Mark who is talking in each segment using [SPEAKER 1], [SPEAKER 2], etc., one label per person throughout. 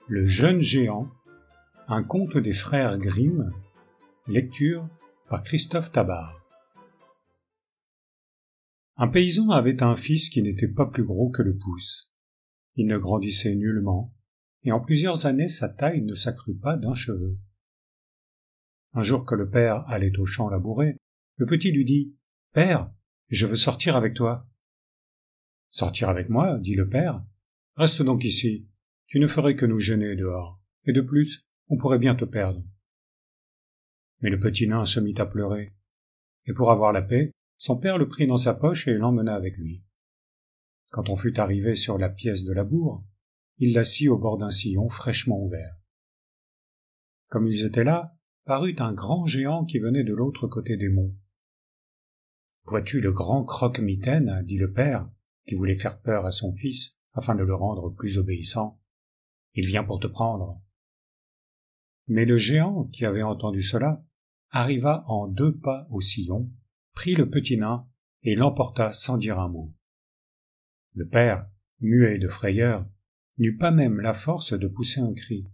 [SPEAKER 1] Le jeune géant, un conte des frères Grimm, lecture par Christophe Tabar. Un paysan avait un fils qui n'était pas plus gros que le pouce. Il ne grandissait nullement, et en plusieurs années sa taille ne s'accrut pas d'un cheveu. Un jour que le père allait au champ labourer, le petit lui dit « Père, je veux sortir avec toi. »« Sortir avec moi, dit le père. Reste donc ici, tu ne ferais que nous gêner dehors, et de plus, on pourrait bien te perdre. » Mais le petit nain se mit à pleurer, et pour avoir la paix, son père le prit dans sa poche et l'emmena avec lui. Quand on fut arrivé sur la pièce de labour, il l'assit au bord d'un sillon fraîchement ouvert. Comme ils étaient là, parut un grand géant qui venait de l'autre côté des monts. « Vois-tu le grand croque-mitaine, dit le père, qui voulait faire peur à son fils, afin de le rendre plus obéissant. Il vient pour te prendre. » Mais le géant, qui avait entendu cela, arriva en 2 pas au sillon, prit le petit nain et l'emporta sans dire un mot. Le père, muet de frayeur, n'eut pas même la force de pousser un cri.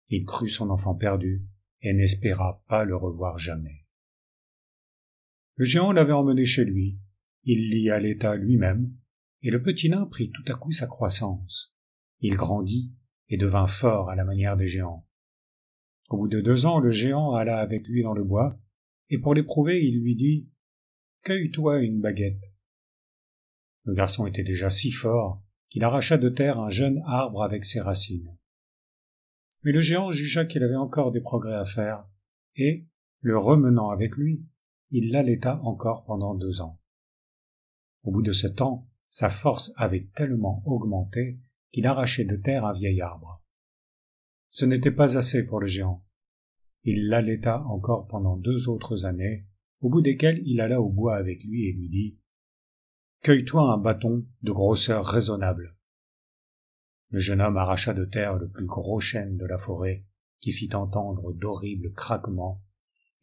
[SPEAKER 1] Il crut son enfant perdu et n'espéra pas le revoir jamais. Le géant l'avait emmené chez lui, il l'y allaita lui-même, et le petit nain prit tout à coup sa croissance. Il grandit et devint fort à la manière des géants. Au bout de 2 ans, le géant alla avec lui dans le bois, et pour l'éprouver, il lui dit « Cueille-toi une baguette. » Le garçon était déjà si fort qu'il arracha de terre un jeune arbre avec ses racines. Mais le géant jugea qu'il avait encore des progrès à faire, et, le remenant avec lui, il l'allaita encore pendant 2 ans. Au bout de ce temps, sa force avait tellement augmenté qu'il arrachait de terre un vieil arbre. Ce n'était pas assez pour le géant. Il l'allaita encore pendant 2 autres années, au bout desquelles il alla au bois avec lui et lui dit « Cueille-toi un bâton de grosseur raisonnable. » Le jeune homme arracha de terre le plus gros chêne de la forêt, qui fit entendre d'horribles craquements,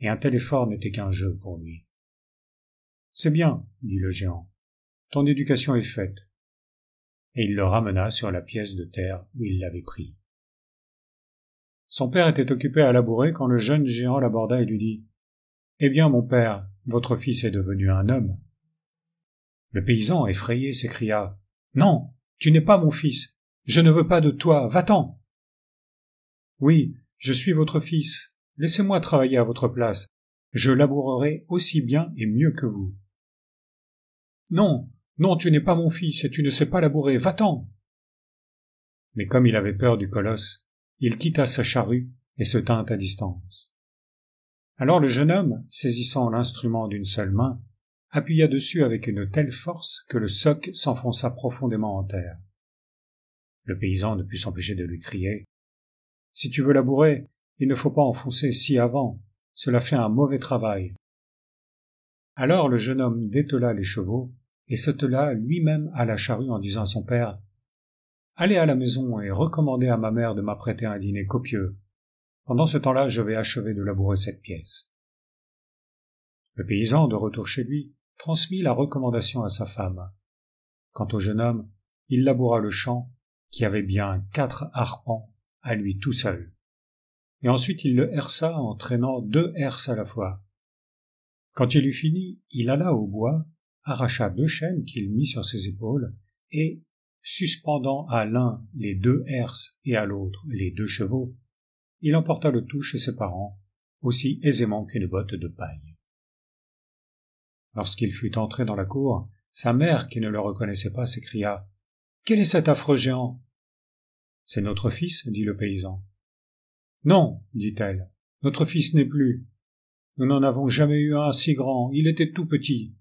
[SPEAKER 1] et un tel effort n'était qu'un jeu pour lui. « C'est bien, dit le géant, ton éducation est faite. » Et il le ramena sur la pièce de terre où il l'avait pris. Son père était occupé à labourer quand le jeune géant l'aborda et lui dit « Eh bien, mon père, votre fils est devenu un homme. » Le paysan, effrayé, s'écria « Non, tu n'es pas mon fils. Je ne veux pas de toi. Va-t'en. »« Oui, je suis votre fils. Laissez-moi travailler à votre place. Je labourerai aussi bien et mieux que vous. »« Non, non, tu n'es pas mon fils et tu ne sais pas labourer. Va-t'en. » Mais comme il avait peur du colosse, il quitta sa charrue et se tint à distance. Alors le jeune homme, saisissant l'instrument d'une seule main, appuya dessus avec une telle force que le soc s'enfonça profondément en terre. Le paysan ne put s'empêcher de lui crier « Si tu veux labourer, il ne faut pas enfoncer si avant, cela fait un mauvais travail. » Alors le jeune homme détela les chevaux et s'attela lui-même à la charrue en disant à son père « Allez à la maison et recommandez à ma mère de m'apprêter un dîner copieux. Pendant ce temps-là, je vais achever de labourer cette pièce. » Le paysan, de retour chez lui, transmit la recommandation à sa femme. Quant au jeune homme, il laboura le champ, qui avait bien 4 arpents, à lui tout seul. Et ensuite il le herça en traînant 2 herses à la fois. Quand il eut fini, il alla au bois, arracha 2 chênes qu'il mit sur ses épaules, et, suspendant à l'un les 2 herses et à l'autre les 2 chevaux, il emporta le tout chez ses parents, aussi aisément qu'une botte de paille. Lorsqu'il fut entré dans la cour, sa mère, qui ne le reconnaissait pas, s'écria « Quel est cet affreux géant ?»« C'est notre fils, dit le paysan. »« Non, dit-elle, notre fils n'est plus. Nous n'en avons jamais eu un si grand, il était tout petit. »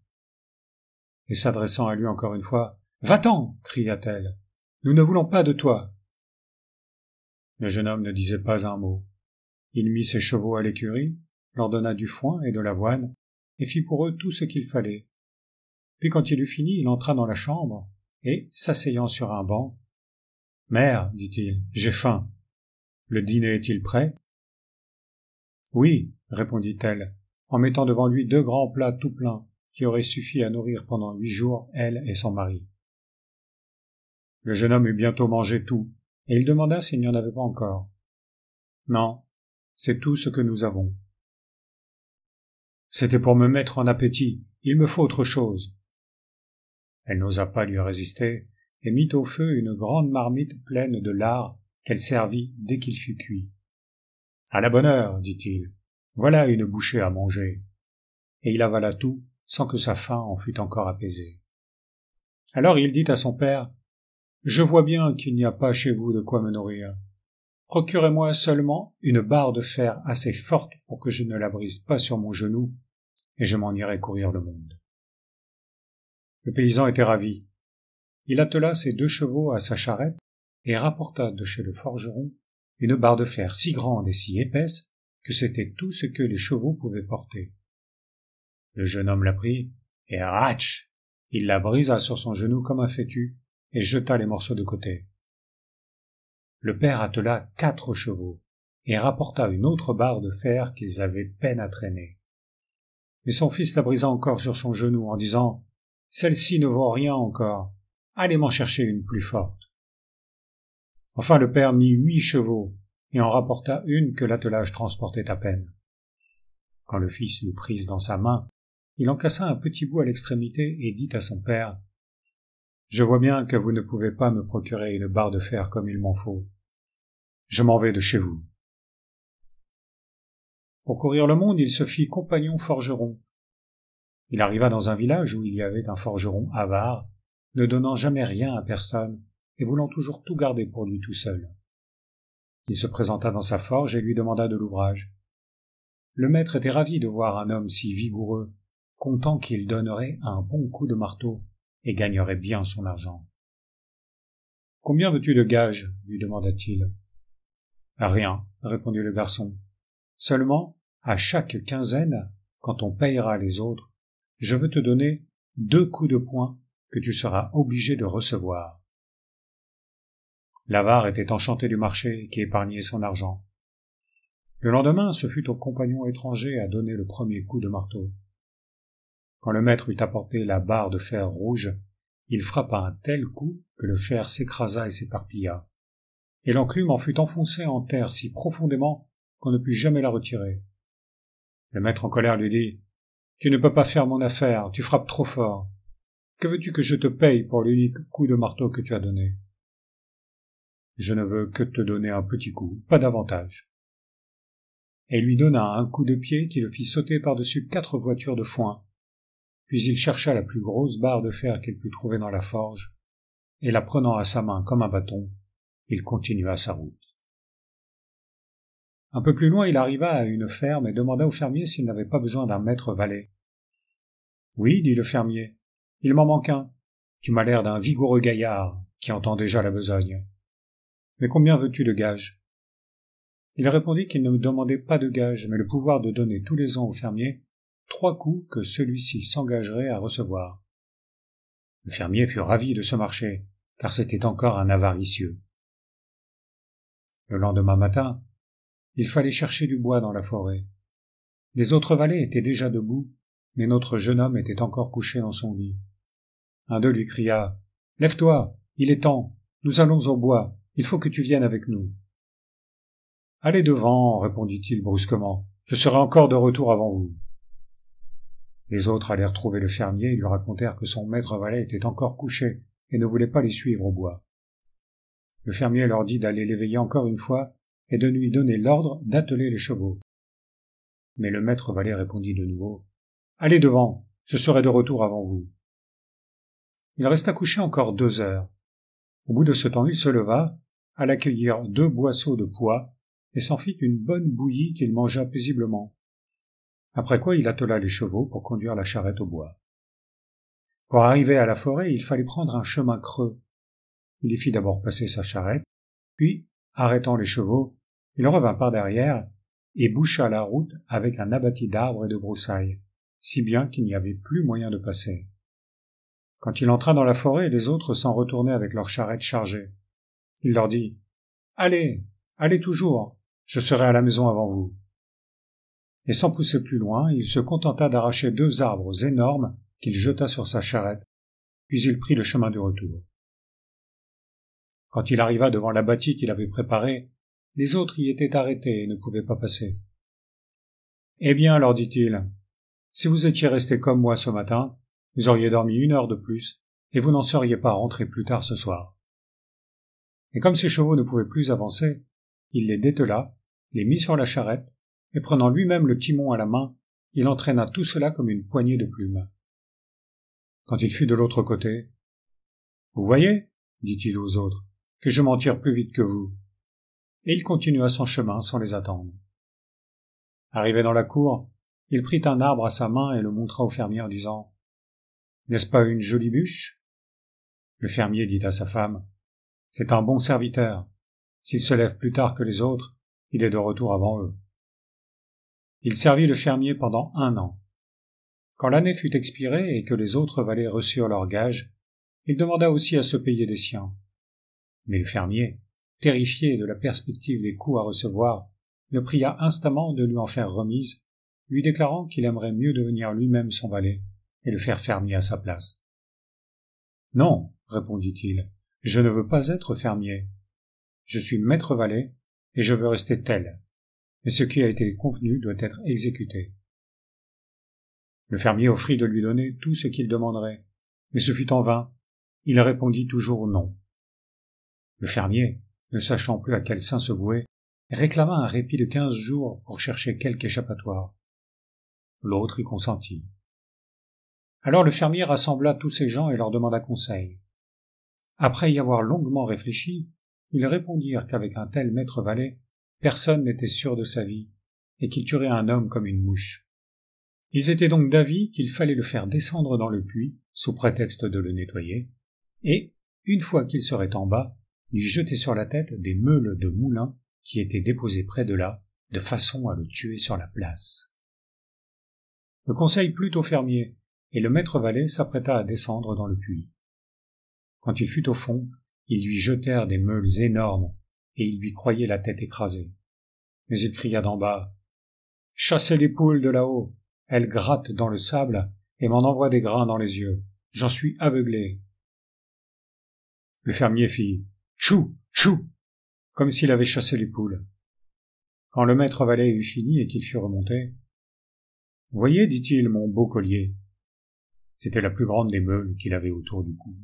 [SPEAKER 1] Et s'adressant à lui encore une fois, « Va-t'en » cria-t-elle, « nous ne voulons pas de toi. » Le jeune homme ne disait pas un mot. Il mit ses chevaux à l'écurie, leur donna du foin et de l'avoine, et fit pour eux tout ce qu'il fallait. Puis quand il eut fini, il entra dans la chambre, et, s'asseyant sur un banc, « Mère, dit-il, j'ai faim. Le dîner est-il prêt ?»« Oui, répondit-elle, en mettant devant lui 2 grands plats tout pleins, qui auraient suffi à nourrir pendant 8 jours elle et son mari. Le jeune homme eut bientôt mangé tout, et il demanda s'il n'y en avait pas encore. Non, c'est tout ce que nous avons. C'était pour me mettre en appétit, il me faut autre chose. Elle n'osa pas lui résister, et mit au feu une grande marmite pleine de lard qu'elle servit dès qu'il fut cuit. À la bonne heure, dit-il, voilà une bouchée à manger. Et il avala tout, sans que sa faim en fût encore apaisée. Alors il dit à son père, je vois bien qu'il n'y a pas chez vous de quoi me nourrir. Procurez-moi seulement une barre de fer assez forte pour que je ne la brise pas sur mon genou, et je m'en irai courir le monde. Le paysan était ravi. Il attela ses 2 chevaux à sa charrette et rapporta de chez le forgeron une barre de fer si grande et si épaisse que c'était tout ce que les chevaux pouvaient porter. Le jeune homme la prit, et ratch, il la brisa sur son genou comme un fétu, et jeta les morceaux de côté. Le père attela 4 chevaux, et rapporta une autre barre de fer qu'ils avaient peine à traîner. Mais son fils la brisa encore sur son genou en disant « Celle-ci ne vaut rien encore, allez m'en chercher une plus forte. » Enfin le père mit 8 chevaux, et en rapporta une que l'attelage transportait à peine. Quand le fils l'eut prise dans sa main, il en cassa un petit bout à l'extrémité et dit à son père « Je vois bien que vous ne pouvez pas me procurer une barre de fer comme il m'en faut. Je m'en vais de chez vous. » Pour courir le monde, il se fit compagnon forgeron. Il arriva dans un village où il y avait un forgeron avare, ne donnant jamais rien à personne et voulant toujours tout garder pour lui tout seul. Il se présenta dans sa forge et lui demanda de l'ouvrage. Le maître était ravi de voir un homme si vigoureux, content qu'il donnerait un bon coup de marteau et gagnerait bien son argent. « Combien veux-tu de gages ?» lui demanda-t-il. « Rien, » répondit le garçon. « Seulement, à chaque quinzaine, quand on payera les autres, je veux te donner 2 coups de poing que tu seras obligé de recevoir. » L'avare était enchanté du marché qui épargnait son argent. Le lendemain, ce fut au compagnon étranger à donner le premier coup de marteau. Quand le maître eut apporté la barre de fer rouge, il frappa un tel coup que le fer s'écrasa et s'éparpilla, et l'enclume en fut enfoncée en terre si profondément qu'on ne put jamais la retirer. Le maître en colère lui dit « Tu ne peux pas faire mon affaire, tu frappes trop fort. Que veux-tu que je te paye pour l'unique coup de marteau que tu as donné ?»« Je ne veux que te donner un petit coup, pas davantage. » Et il lui donna un coup de pied qui le fit sauter par-dessus 4 voitures de foin. Puis il chercha la plus grosse barre de fer qu'il put trouver dans la forge, et la prenant à sa main comme un bâton, il continua sa route. Un peu plus loin, il arriva à une ferme et demanda au fermier s'il n'avait pas besoin d'un maître valet. « Oui, dit le fermier, il m'en manque un. Tu m'as l'air d'un vigoureux gaillard qui entend déjà la besogne. Mais combien veux-tu de gages ?» Il répondit qu'il ne me demandait pas de gages, mais le pouvoir de donner tous les ans au fermier 3 coups que celui-ci s'engagerait à recevoir. Le fermier fut ravi de ce marché, car c'était encore un avaricieux. Le lendemain matin, il fallait chercher du bois dans la forêt. Les autres valets étaient déjà debout, mais notre jeune homme était encore couché dans son lit. Un d'eux lui cria « Lève-toi, il est temps, nous allons au bois, il faut que tu viennes avec nous. »« Allez devant, répondit-il brusquement, je serai encore de retour avant vous. » Les autres allèrent trouver le fermier et lui racontèrent que son maître valet était encore couché et ne voulait pas les suivre au bois. Le fermier leur dit d'aller l'éveiller encore une fois et de lui donner l'ordre d'atteler les chevaux. Mais le maître valet répondit de nouveau « Allez devant, je serai de retour avant vous. » Il resta couché encore 2 heures. Au bout de ce temps, il se leva, alla cueillir 2 boisseaux de pois et s'en fit une bonne bouillie qu'il mangea paisiblement. Après quoi il attela les chevaux pour conduire la charrette au bois. Pour arriver à la forêt, il fallait prendre un chemin creux. Il y fit d'abord passer sa charrette, puis, arrêtant les chevaux, il revint par derrière et boucha la route avec un abatis d'arbres et de broussailles, si bien qu'il n'y avait plus moyen de passer. Quand il entra dans la forêt, les autres s'en retournaient avec leurs charrettes chargées. Il leur dit « Allez, allez toujours, je serai à la maison avant vous. » Et sans pousser plus loin, il se contenta d'arracher 2 arbres énormes qu'il jeta sur sa charrette, puis il prit le chemin du retour. Quand il arriva devant la bâtie qu'il avait préparée, les autres y étaient arrêtés et ne pouvaient pas passer. « Eh bien, leur dit-il, si vous étiez restés comme moi ce matin, vous auriez dormi 1 heure de plus, et vous n'en seriez pas rentrés plus tard ce soir. » Et comme ses chevaux ne pouvaient plus avancer, il les détela, les mit sur la charrette, et prenant lui-même le timon à la main, il entraîna tout cela comme une poignée de plumes. Quand il fut de l'autre côté, « Vous voyez, dit-il aux autres, que je m'en tire plus vite que vous. » Et il continua son chemin sans les attendre. Arrivé dans la cour, il prit un arbre à sa main et le montra au fermier en disant « N'est-ce pas une jolie bûche ?» Le fermier dit à sa femme « C'est un bon serviteur. S'il se lève plus tard que les autres, il est de retour avant eux. » Il servit le fermier pendant 1 an. Quand l'année fut expirée et que les autres valets reçurent leurs gages, il demanda aussi à se payer des siens. Mais le fermier, terrifié de la perspective des coups à recevoir, le pria instamment de lui en faire remise, lui déclarant qu'il aimerait mieux devenir lui-même son valet et le faire fermier à sa place. « Non, répondit-il, je ne veux pas être fermier. Je suis maître valet et je veux rester tel. Mais ce qui a été convenu doit être exécuté. » Le fermier offrit de lui donner tout ce qu'il demanderait, mais ce fut en vain. Il répondit toujours non. Le fermier, ne sachant plus à quel saint se vouer, réclama un répit de 15 jours pour chercher quelque échappatoire. L'autre y consentit. Alors le fermier rassembla tous ces gens et leur demanda conseil. Après y avoir longuement réfléchi, ils répondirent qu'avec un tel maître valet, personne n'était sûr de sa vie, et qu'il tuerait un homme comme une mouche. Ils étaient donc d'avis qu'il fallait le faire descendre dans le puits, sous prétexte de le nettoyer, et, une fois qu'il serait en bas, lui jeter sur la tête des meules de moulin qui étaient déposées près de là, de façon à le tuer sur la place. Le conseil plut au fermier, et le maître valet s'apprêta à descendre dans le puits. Quand il fut au fond, ils lui jetèrent des meules énormes, et il lui croyait la tête écrasée. Mais il cria d'en bas « Chassez les poules de là-haut, elles grattent dans le sable et m'en envoient des grains dans les yeux. J'en suis aveuglé. » Le fermier fit « Tchou, tchou !» comme s'il avait chassé les poules. Quand le maître valet eut fini et qu'il fut remonté, « Voyez, dit-il, mon beau collier. » C'était la plus grande des meules qu'il avait autour du cou.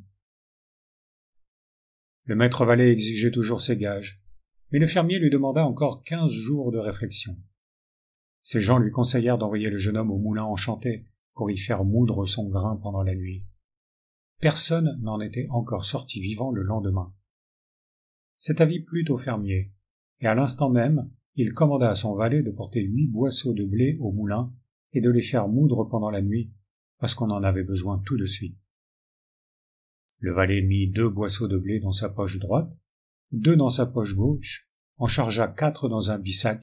[SPEAKER 1] Le maître valet exigeait toujours ses gages, mais le fermier lui demanda encore 15 jours de réflexion. Ces gens lui conseillèrent d'envoyer le jeune homme au moulin enchanté pour y faire moudre son grain pendant la nuit. Personne n'en était encore sorti vivant le lendemain. Cet avis plut au fermier, et à l'instant même, il commanda à son valet de porter 8 boisseaux de blé au moulin et de les faire moudre pendant la nuit, parce qu'on en avait besoin tout de suite. Le valet mit 2 boisseaux de blé dans sa poche droite, 2 dans sa poche gauche, en chargea 4 dans un bissac,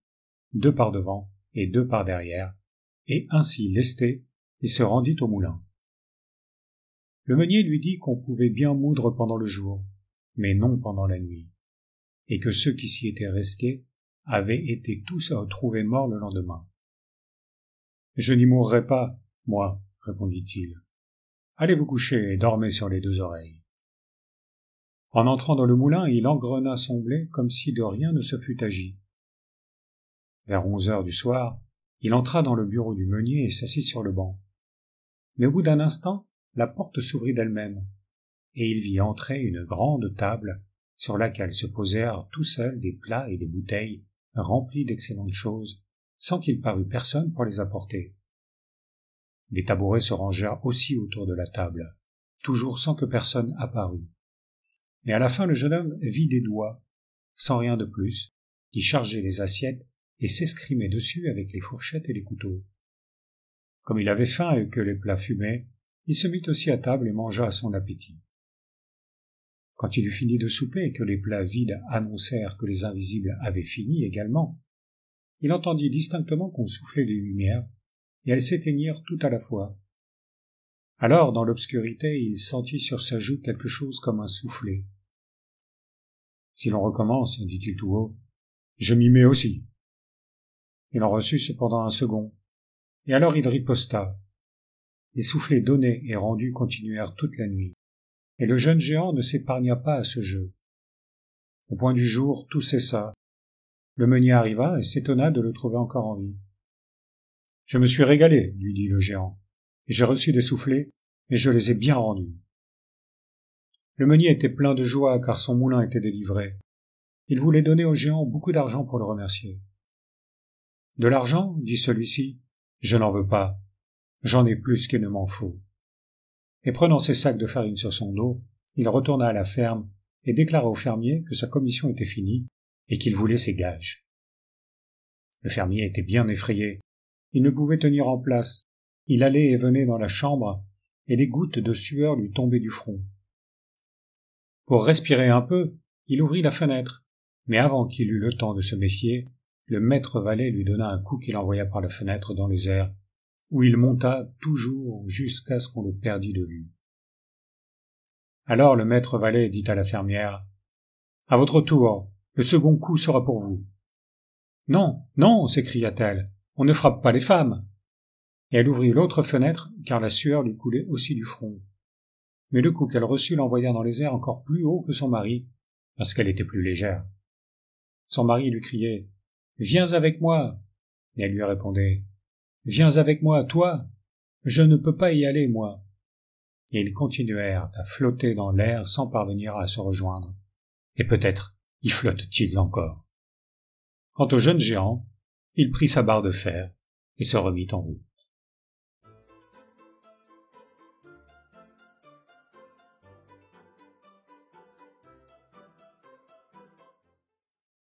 [SPEAKER 1] 2 par devant et 2 par derrière, et ainsi lesté, il se rendit au moulin. Le meunier lui dit qu'on pouvait bien moudre pendant le jour, mais non pendant la nuit, et que ceux qui s'y étaient restés avaient été tous retrouvés morts le lendemain. « Je n'y mourrai pas, moi, répondit-il. Allez vous coucher et dormez sur les 2 oreilles. » En entrant dans le moulin, il engrena son blé comme si de rien ne se fût agi. Vers 11 heures du soir, il entra dans le bureau du meunier et s'assit sur le banc. Mais au bout d'un instant, la porte s'ouvrit d'elle-même, et il vit entrer une grande table sur laquelle se posèrent tout seuls des plats et des bouteilles remplis d'excellentes choses, sans qu'il parût personne pour les apporter. Des tabourets se rangèrent aussi autour de la table, toujours sans que personne apparût. Et à la fin, le jeune homme vit des doigts, sans rien de plus, qui chargeaient les assiettes et s'escrimaient dessus avec les fourchettes et les couteaux. Comme il avait faim et que les plats fumaient, il se mit aussi à table et mangea à son appétit. Quand il eut fini de souper et que les plats vides annoncèrent que les invisibles avaient fini également, il entendit distinctement qu'on soufflait les lumières, et elles s'éteignirent tout à la fois. Alors, dans l'obscurité, il sentit sur sa joue quelque chose comme un soufflet. « Si l'on recommence, dit-il tout haut, je m'y mets aussi. » Il en reçut cependant un second, et alors il riposta. Les soufflets donnés et rendus continuèrent toute la nuit, et le jeune géant ne s'épargna pas à ce jeu. Au point du jour, tout cessa. Le meunier arriva et s'étonna de le trouver encore en vie. « Je me suis régalé, lui dit le géant, et j'ai reçu des soufflets, et je les ai bien rendus. » Le meunier était plein de joie car son moulin était délivré. Il voulait donner au géant beaucoup d'argent pour le remercier. « De l'argent, dit celui-ci, je n'en veux pas. J'en ai plus qu'il ne m'en faut. » Et prenant ses sacs de farine sur son dos, il retourna à la ferme et déclara au fermier que sa commission était finie et qu'il voulait ses gages. Le fermier était bien effrayé. Il ne pouvait tenir en place. Il allait et venait dans la chambre et des gouttes de sueur lui tombaient du front. Pour respirer un peu, il ouvrit la fenêtre, mais avant qu'il eût le temps de se méfier, le maître valet lui donna un coup qu'il envoya par la fenêtre dans les airs, où il monta toujours jusqu'à ce qu'on le perdît de vue. Alors le maître valet dit à la fermière : « À votre tour, le second coup sera pour vous. »« Non, non, s'écria-t-elle, on ne frappe pas les femmes. » Et elle ouvrit l'autre fenêtre, car la sueur lui coulait aussi du front. Mais le coup qu'elle reçut l'envoya dans les airs encore plus haut que son mari, parce qu'elle était plus légère. Son mari lui criait : « Viens avec moi !» Et elle lui répondait : « Viens avec moi, toi ! Je ne peux pas y aller, moi. » Et ils continuèrent à flotter dans l'air sans parvenir à se rejoindre. Et peut-être y flottent-ils encore. Quant au jeune géant, il prit sa barre de fer et se remit en route.